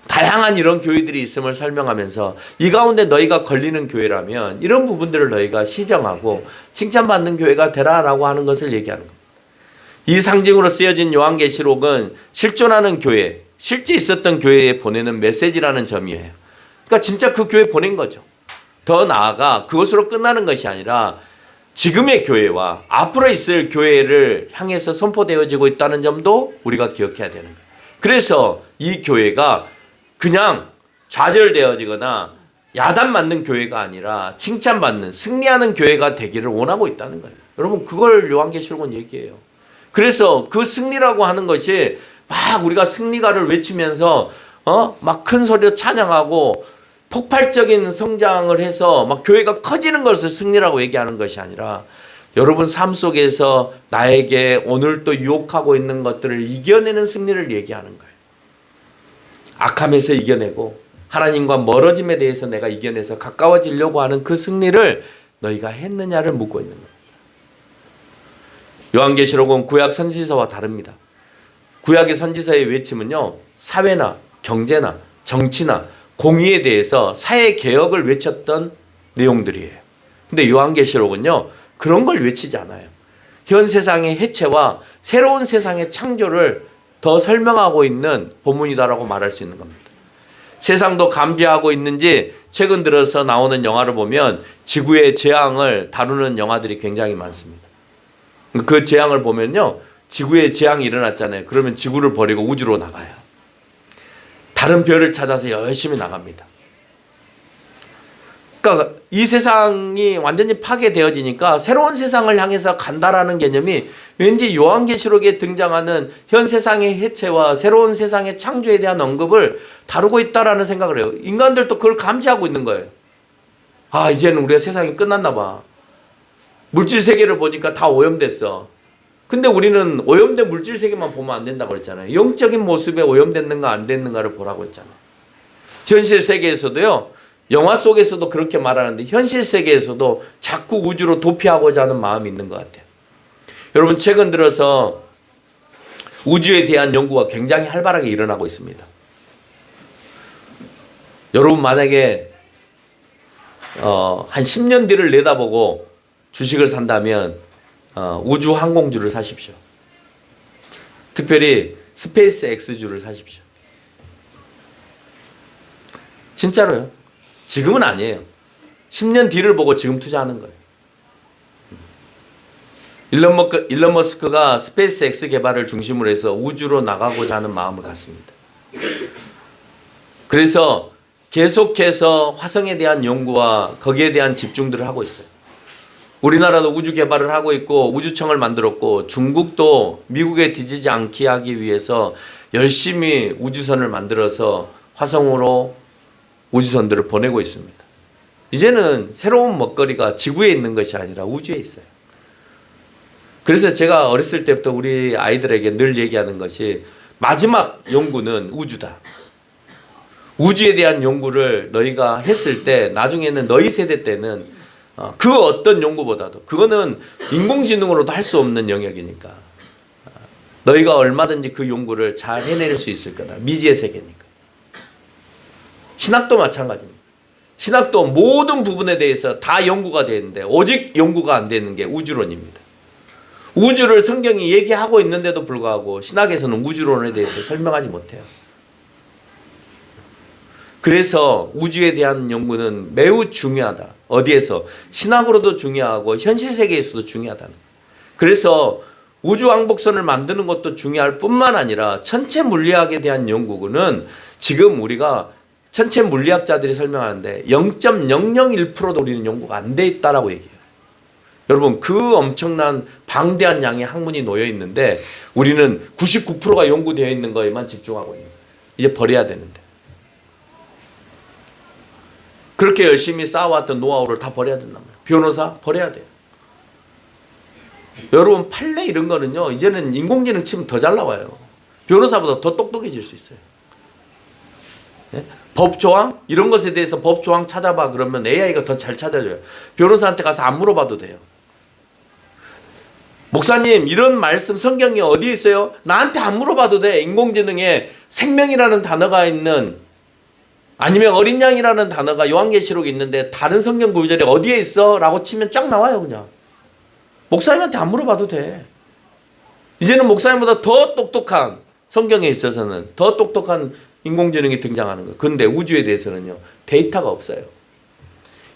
다양한 이런 교회들이 있음을 설명하면서 이 가운데 너희가 걸리는 교회라면 이런 부분들을 너희가 시정하고 칭찬받는 교회가 되라라고 하는 것을 얘기하는 겁니다. 이 상징으로 쓰여진 요한계시록은 실존하는 교회, 실제 있었던 교회에 보내는 메시지라는 점이에요. 그러니까 진짜 그 교회에 보낸 거죠. 더 나아가 그것으로 끝나는 것이 아니라 지금의 교회와 앞으로 있을 교회를 향해서 선포되어지고 있다는 점도 우리가 기억해야 되는 거예요. 그래서 이 교회가 그냥 좌절되어지거나 야단맞는 교회가 아니라 칭찬받는 승리하는 교회가 되기를 원하고 있다는 거예요. 여러분 그걸 요한계시록은 얘기해요. 그래서 그 승리라고 하는 것이 막 우리가 승리가를 외치면서 막 큰 소리로 찬양하고 폭발적인 성장을 해서 막 교회가 커지는 것을 승리라고 얘기하는 것이 아니라 여러분 삶 속에서 나에게 오늘 또 유혹하고 있는 것들을 이겨내는 승리를 얘기하는 거예요. 악함에서 이겨내고 하나님과 멀어짐에 대해서 내가 이겨내서 가까워지려고 하는 그 승리를 너희가 했느냐를 묻고 있는 겁니다. 요한계시록은 구약 선지서와 다릅니다. 구약의 선지서의 외침은요, 사회나 경제나 정치나 공의에 대해서 사회 개혁을 외쳤던 내용들이에요. 근데 요한계시록은요, 그런 걸 외치지 않아요. 현 세상의 해체와 새로운 세상의 창조를 더 설명하고 있는 본문이다라고 말할 수 있는 겁니다. 세상도 감지하고 있는지 최근 들어서 나오는 영화를 보면 지구의 재앙을 다루는 영화들이 굉장히 많습니다. 그 재앙을 보면요, 지구에 재앙이 일어났잖아요. 그러면 지구를 버리고 우주로 나가요. 다른 별을 찾아서 열심히 나갑니다. 그러니까 이 세상이 완전히 파괴되어지니까 새로운 세상을 향해서 간다라는 개념이 왠지 요한계시록에 등장하는 현 세상의 해체와 새로운 세상의 창조에 대한 언급을 다루고 있다라는 생각을 해요. 인간들도 그걸 감지하고 있는 거예요. 아, 이제는 우리가 세상이 끝났나 봐. 물질 세계를 보니까 다 오염됐어. 근데 우리는 오염된 물질 세계만 보면 안 된다고 그랬잖아요. 영적인 모습에 오염됐는가 안 됐는가를 보라고 했잖아요. 현실 세계에서도요, 영화 속에서도 그렇게 말하는데 현실 세계에서도 자꾸 우주로 도피하고자 하는 마음이 있는 것 같아요. 여러분 최근 들어서 우주에 대한 연구가 굉장히 활발하게 일어나고 있습니다. 여러분 만약에 한 10년 뒤를 내다보고 주식을 산다면 우주 항공주를 사십시오. 특별히 스페이스 X주를 사십시오. 진짜로요. 지금은 아니에요. 10년 뒤를 보고 지금 투자하는 거예요. 일론 머스크가 스페이스 X 개발을 중심으로 해서 우주로 나가고자 하는 마음을 갖습니다. 그래서 계속해서 화성에 대한 연구와 거기에 대한 집중들을 하고 있어요. 우리나라도 우주 개발을 하고 있고 우주청을 만들었고 중국도 미국에 뒤지지 않게 하기 위해서 열심히 우주선을 만들어서 화성으로 우주선들을 보내고 있습니다. 이제는 새로운 먹거리가 지구에 있는 것이 아니라 우주에 있어요. 그래서 제가 어렸을 때부터 우리 아이들에게 늘 얘기하는 것이 마지막 연구는 우주다. 우주에 대한 연구를 너희가 했을 때 나중에는 너희 세대 때는 그 어떤 연구보다도 그거는 인공지능으로도 할 수 없는 영역이니까 너희가 얼마든지 그 연구를 잘 해낼 수 있을 거다. 미지의 세계니까. 신학도 마찬가지입니다. 신학도 모든 부분에 대해서 다 연구가 되는데 오직 연구가 안 되는 게 우주론입니다. 우주를 성경이 얘기하고 있는데도 불구하고 신학에서는 우주론에 대해서 설명하지 못해요. 그래서 우주에 대한 연구는 매우 중요하다. 어디에서? 신학으로도 중요하고 현실 세계에서도 중요하다. 그래서 우주왕복선을 만드는 것도 중요할 뿐만 아니라 천체 물리학에 대한 연구는 지금 우리가 천체 물리학자들이 설명하는데 0.001%도 우리는 연구가 안 돼 있다라고 얘기해요. 여러분 그 엄청난 방대한 양의 학문이 놓여 있는데 우리는 99%가 연구되어 있는 거에만 집중하고 있는 거예요. 이제 버려야 되는데. 그렇게 열심히 쌓아왔던 노하우를 다 버려야 된단 말이에요. 변호사 버려야 돼요. 여러분 판례 이런 거는요 이제는 인공지능 치면 더 잘 나와요. 변호사보다 더 똑똑해질 수 있어요. 네? 법조항 이런 것에 대해서 법조항 찾아봐 그러면 AI가 더 잘 찾아줘요. 변호사한테 가서 안 물어봐도 돼요. 목사님 이런 말씀 성경에 어디에 있어요? 나한테 안 물어봐도 돼. 인공지능에 생명이라는 단어가 있는 아니면 어린 양이라는 단어가 요한계시록에 있는데 다른 성경 구절이 어디에 있어? 라고 치면 쫙 나와요 그냥. 목사님한테 안 물어봐도 돼. 이제는 목사님보다 더 똑똑한 성경에 있어서는 더 똑똑한 인공지능이 등장하는 거예요. 그런데 우주에 대해서는요 데이터가 없어요.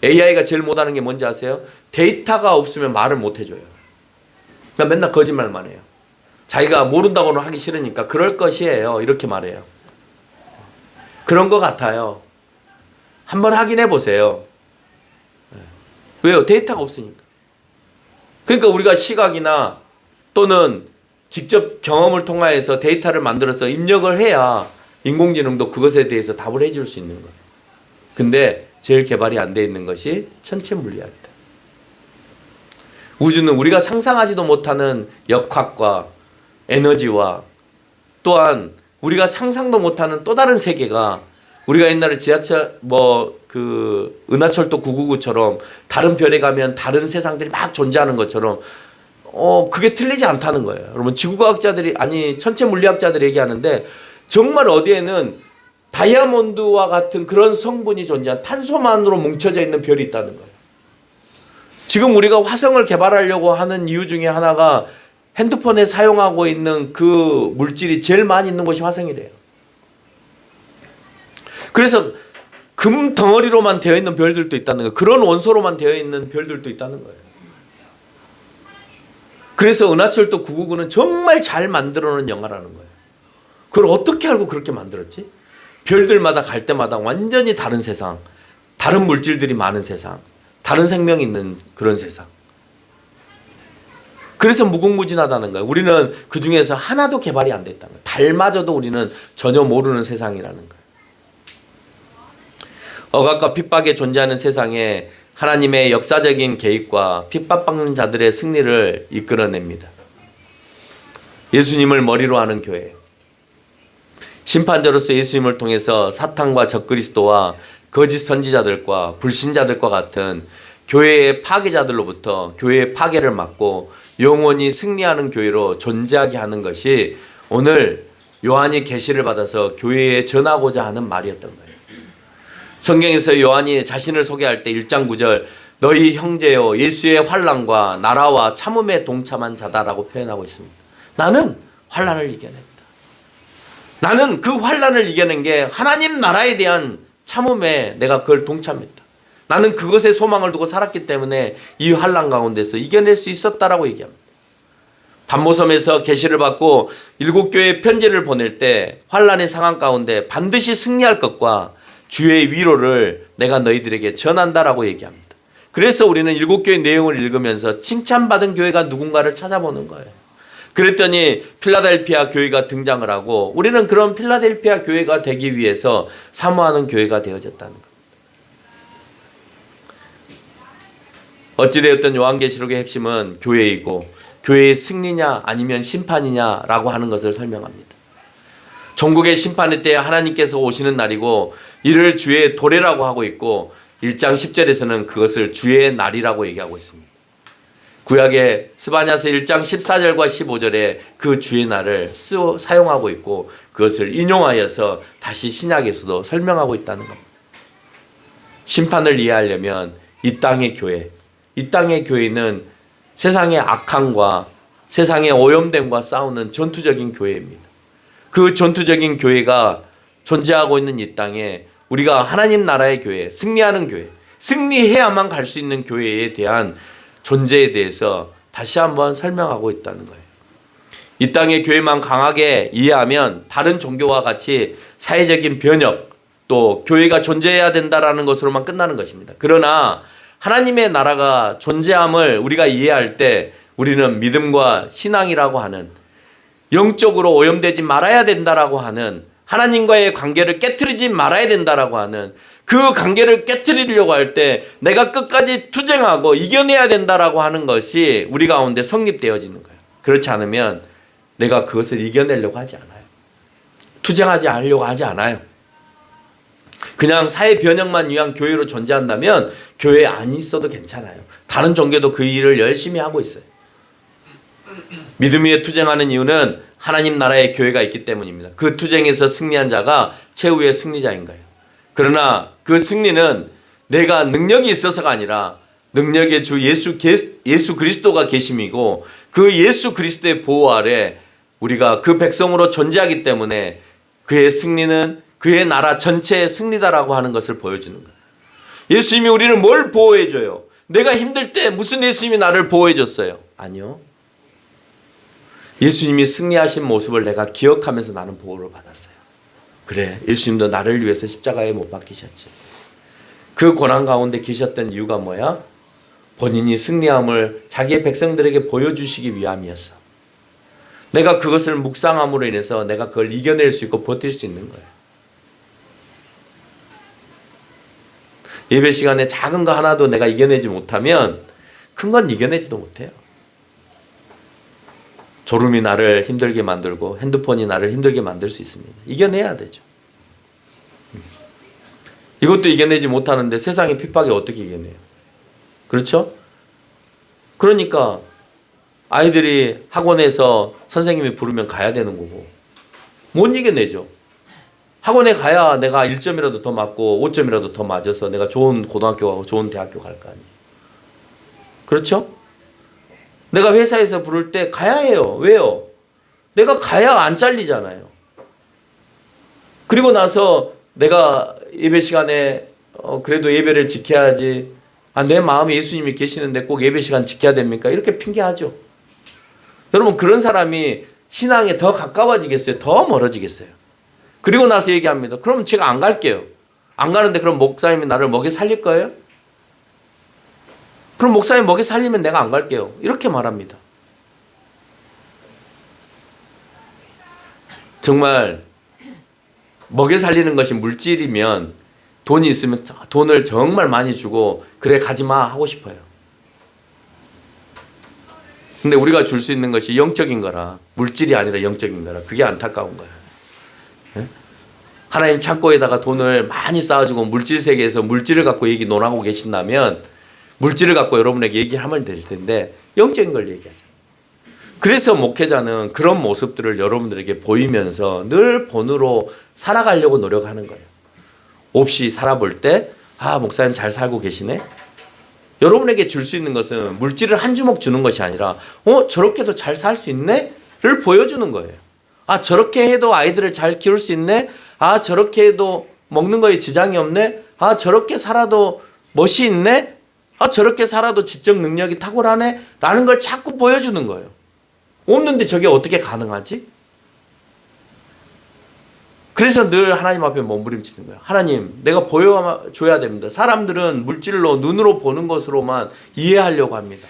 AI가 제일 못하는 게 뭔지 아세요? 데이터가 없으면 말을 못 해줘요. 그러니까 맨날 거짓말만 해요. 자기가 모른다고는 하기 싫으니까 그럴 것이에요. 이렇게 말해요. 그런 것 같아요. 한번 확인해 보세요. 왜요? 데이터가 없으니까. 그러니까 우리가 시각이나 또는 직접 경험을 통하여서 데이터를 만들어서 입력을 해야 인공지능도 그것에 대해서 답을 해줄 수 있는 거예요. 근데 제일 개발이 안 돼 있는 것이 천체 물리학이다. 우주는 우리가 상상하지도 못하는 역학과 에너지와 또한 우리가 상상도 못하는 또 다른 세계가 우리가 옛날에 지하철 은하철도 999처럼 다른 별에 가면 다른 세상들이 막 존재하는 것처럼 그게 틀리지 않다는 거예요. 여러분 지구과학자들이 천체 물리학자들이 얘기하는데 정말 어디에는 다이아몬드와 같은 그런 성분이 존재한 탄소만으로 뭉쳐져 있는 별이 있다는 거예요. 지금 우리가 화성을 개발하려고 하는 이유 중에 하나가 핸드폰에 사용하고 있는 그 물질이 제일 많이 있는 곳이 화성이래요. 그래서 금 덩어리로만 되어 있는 별들도 있다는 거예요. 그런 원소로만 되어 있는 별들도 있다는 거예요. 그래서 은하철도 999는 정말 잘 만들어 놓은 영화라는 거예요. 그걸 어떻게 알고 그렇게 만들었지? 별들마다 갈 때마다 완전히 다른 세상, 다른 물질들이 많은 세상, 다른 생명이 있는 그런 세상. 그래서 무궁무진하다는 거예요. 우리는 그 중에서 하나도 개발이 안 됐다는 거예요. 달마저도 우리는 전혀 모르는 세상이라는 거예요. 억압과 핍박에 존재하는 세상에 하나님의 역사적인 개입과 핍박받는 자들의 승리를 이끌어냅니다. 예수님을 머리로 하는 교회. 심판자로서 예수님을 통해서 사탄과 적그리스도와 거짓 선지자들과 불신자들과 같은 교회의 파괴자들로부터 교회의 파괴를 막고 영원히 승리하는 교회로 존재하게 하는 것이 오늘 요한이 계시를 받아서 교회에 전하고자 하는 말이었던 거예요. 성경에서 요한이 자신을 소개할 때 1장 9절 너희 형제요 예수의 환난과 나라와 참음에 동참한 자다라고 표현하고 있습니다. 나는 환난을 이겨냈다. 나는 그 환난을 이겨낸 게 하나님 나라에 대한 참음에 내가 그걸 동참했다. 나는 그것에 소망을 두고 살았기 때문에 이 환난 가운데서 이겨낼 수 있었다라고 얘기합니다. 반모섬에서 계시를 받고 7교회에 편지를 보낼 때 환난의 상황 가운데 반드시 승리할 것과 주의 위로를 내가 너희들에게 전한다라고 얘기합니다. 그래서 우리는 7교회 내용을 읽으면서 칭찬받은 교회가 누군가를 찾아보는 거예요. 그랬더니 필라델피아 교회가 등장을 하고 우리는 그런 필라델피아 교회가 되기 위해서 사모하는 교회가 되어졌다는 겁니다. 어찌되었든 요한계시록의 핵심은 교회이고 교회의 승리냐 아니면 심판이냐라고 하는 것을 설명합니다. 전국의 심판의 때 하나님께서 오시는 날이고 이를 주의 도래라고 하고 있고 1장 10절에서는 그것을 주의 날이라고 얘기하고 있습니다. 구약의 스바냐서 1장 14절과 15절에 그 주의 날을 사용하고 있고 그것을 인용하여서 다시 신약에서도 설명하고 있다는 겁니다. 심판을 이해하려면 이 땅의 교회, 이 땅의 교회는 세상의 악함과 세상의 오염됨과 싸우는 전투적인 교회입니다. 그 전투적인 교회가 존재하고 있는 이 땅에 우리가 하나님 나라의 교회, 승리하는 교회, 승리해야만 갈 수 있는 교회에 대한 존재에 대해서 다시 한번 설명하고 있다는 거예요. 이 땅의 교회만 강하게 이해하면 다른 종교와 같이 사회적인 변혁 또 교회가 존재해야 된다라는 것으로만 끝나는 것입니다. 그러나 하나님의 나라가 존재함을 우리가 이해할 때 우리는 믿음과 신앙이라고 하는 영적으로 오염되지 말아야 된다라고 하는 하나님과의 관계를 깨트리지 말아야 된다라고 하는 그 관계를 깨트리려고 할 때 내가 끝까지 투쟁하고 이겨내야 된다라고 하는 것이 우리 가운데 성립되어지는 거예요. 그렇지 않으면 내가 그것을 이겨내려고 하지 않아요. 투쟁하지 않으려고 하지 않아요. 그냥 사회 변혁만 위한 교회로 존재한다면 교회에 안 있어도 괜찮아요. 다른 종교도 그 일을 열심히 하고 있어요. 믿음 위에 투쟁하는 이유는 하나님 나라의 교회가 있기 때문입니다. 그 투쟁에서 승리한 자가 최후의 승리자인 거예요. 그러나 그 승리는 내가 능력이 있어서가 아니라 능력의 주 예수 그리스도가 계심이고 그 예수 그리스도의 보호 아래 우리가 그 백성으로 존재하기 때문에 그의 승리는 그의 나라 전체의 승리다라고 하는 것을 보여주는 거예요. 예수님이 우리를 뭘 보호해줘요? 내가 힘들 때 무슨 예수님이 나를 보호해줬어요? 아니요. 예수님이 승리하신 모습을 내가 기억하면서 나는 보호를 받았어요. 그래, 예수님도 나를 위해서 십자가에 못 박히셨지. 그 고난 가운데 계셨던 이유가 뭐야? 본인이 승리함을 자기의 백성들에게 보여주시기 위함이었어. 내가 그것을 묵상함으로 인해서 내가 그걸 이겨낼 수 있고 버틸 수 있는 거예요. 예배 시간에 작은 거 하나도 내가 이겨내지 못하면 큰 건 이겨내지도 못해요. 졸음이 나를 힘들게 만들고 핸드폰이 나를 힘들게 만들 수 있습니다. 이겨내야 되죠. 이것도 이겨내지 못하는데 세상의 핍박이 어떻게 이겨내요? 그렇죠? 그러니까 아이들이 학원에서 선생님이 부르면 가야 되는 거고 못 이겨내죠. 학원에 가야 내가 1점이라도 더 맞고 5점이라도 더 맞아서 내가 좋은 고등학교 가고 좋은 대학교 갈 거 아니에요. 그렇죠? 내가 회사에서 부를 때 가야 해요. 왜요? 내가 가야 안 잘리잖아요. 그리고 나서 내가 예배 시간에 그래도 예배를 지켜야지. 내 마음에 예수님이 계시는데 꼭 예배 시간 지켜야 됩니까? 이렇게 핑계하죠. 여러분, 그런 사람이 신앙에 더 가까워지겠어요? 더 멀어지겠어요? 그리고 나서 얘기합니다. 그럼 제가 안 갈게요. 안 가는데 그럼 목사님이 나를 먹여 살릴 거예요? 그럼 목사님 먹여 살리면 내가 안 갈게요. 이렇게 말합니다. 정말 먹여 살리는 것이 물질이면 돈이 있으면 돈을 정말 많이 주고 그래 가지마 하고 싶어요. 근데 우리가 줄 수 있는 것이 영적인 거라, 물질이 아니라 영적인 거라, 그게 안타까운 거예요. 네? 하나님 창고에다가 돈을 많이 쌓아주고 물질 세계에서 물질을 갖고 얘기 논하고 계신다면 물질을 갖고 여러분에게 얘기를 하면 될 텐데 영적인 걸 얘기하자. 그래서 목회자는 그런 모습들을 여러분들에게 보이면서 늘 본으로 살아가려고 노력하는 거예요. 없이 살아볼 때 목사님 잘 살고 계시네. 여러분에게 줄 수 있는 것은 물질을 한 주먹 주는 것이 아니라 저렇게도 잘 살 수 있네? 를 보여주는 거예요. 저렇게 해도 아이들을 잘 키울 수 있네? 저렇게 해도 먹는 거에 지장이 없네? 저렇게 살아도 멋이 있네? 저렇게 살아도 지적 능력이 탁월하네? 라는 걸 자꾸 보여주는 거예요. 없는데 저게 어떻게 가능하지? 그래서 늘 하나님 앞에 몸부림치는 거예요. 하나님, 내가 보여줘야 됩니다. 사람들은 물질로 눈으로 보는 것으로만 이해하려고 합니다.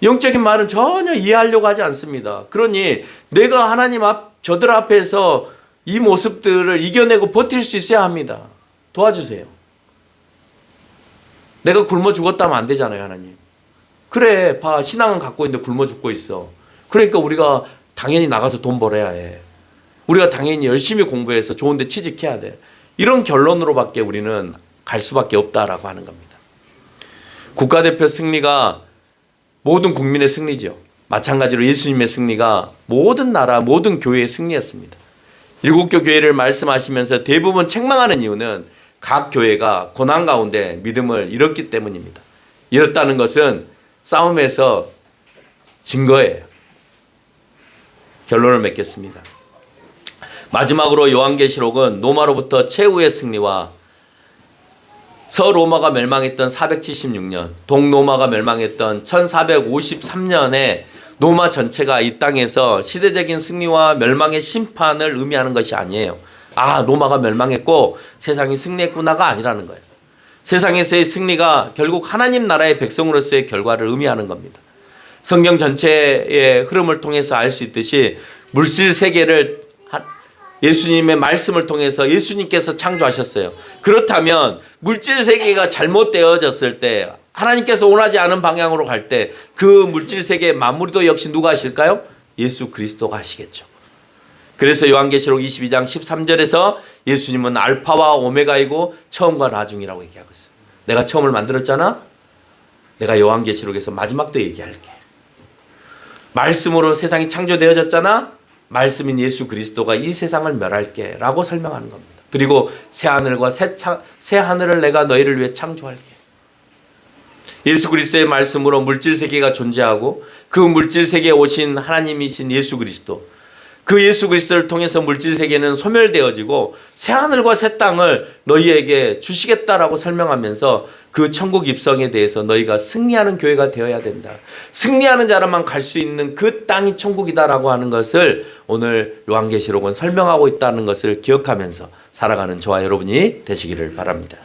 영적인 말은 전혀 이해하려고 하지 않습니다. 그러니 내가 하나님 저들 앞에서 이 모습들을 이겨내고 버틸 수 있어야 합니다. 도와주세요. 내가 굶어 죽었다면 안 되잖아요, 하나님. 그래, 신앙은 갖고 있는데 굶어 죽고 있어. 그러니까 우리가 당연히 나가서 돈 벌어야 해. 우리가 당연히 열심히 공부해서 좋은 데 취직해야 돼. 이런 결론으로밖에 우리는 갈 수밖에 없다라고 하는 겁니다. 국가대표 승리가 모든 국민의 승리죠. 마찬가지로 예수님의 승리가 모든 나라, 모든 교회의 승리였습니다. 일곱교 교회를 말씀하시면서 대부분 책망하는 이유는 각 교회가 고난 가운데 믿음을 잃었기 때문입니다. 잃었다는 것은 싸움에서 진 거예요. 결론을 맺겠습니다. 마지막으로 요한계시록은 로마로부터 최후의 승리와 서로마가 멸망했던 476년, 동로마가 멸망했던 1453년에 로마 전체가 이 땅에서 시대적인 승리와 멸망의 심판을 의미하는 것이 아니에요. 로마가 멸망했고 세상이 승리했구나가 아니라는 거예요. 세상에서의 승리가 결국 하나님 나라의 백성으로서의 결과를 의미하는 겁니다. 성경 전체의 흐름을 통해서 알 수 있듯이 물질 세계를 예수님의 말씀을 통해서 예수님께서 창조하셨어요. 그렇다면 물질 세계가 잘못되어졌을 때 하나님께서 원하지 않은 방향으로 갈 때 그 물질 세계의 마무리도 역시 누가 하실까요? 예수 그리스도가 하시겠죠. 그래서 요한계시록 22장 13절에서 예수님은 알파와 오메가이고 처음과 나중이라고 얘기하고 있어요. 내가 처음을 만들었잖아. 내가 요한계시록에서 마지막도 얘기할게. 말씀으로 세상이 창조되어졌잖아. 말씀인 예수 그리스도가 이 세상을 멸할게 라고 설명하는 겁니다. 그리고 새하늘과 새 하늘을 내가 너희를 위해 창조할게. 예수 그리스도의 말씀으로 물질 세계가 존재하고 그 물질 세계에 오신 하나님이신 예수 그리스도, 그 예수 그리스도를 통해서 물질 세계는 소멸되어지고 새 하늘과 새 땅을 너희에게 주시겠다라고 설명하면서 그 천국 입성에 대해서 너희가 승리하는 교회가 되어야 된다. 승리하는 자라만 갈 수 있는 그 땅이 천국이다라고 하는 것을 오늘 요한계시록은 설명하고 있다는 것을 기억하면서 살아가는 저와 여러분이 되시기를 바랍니다.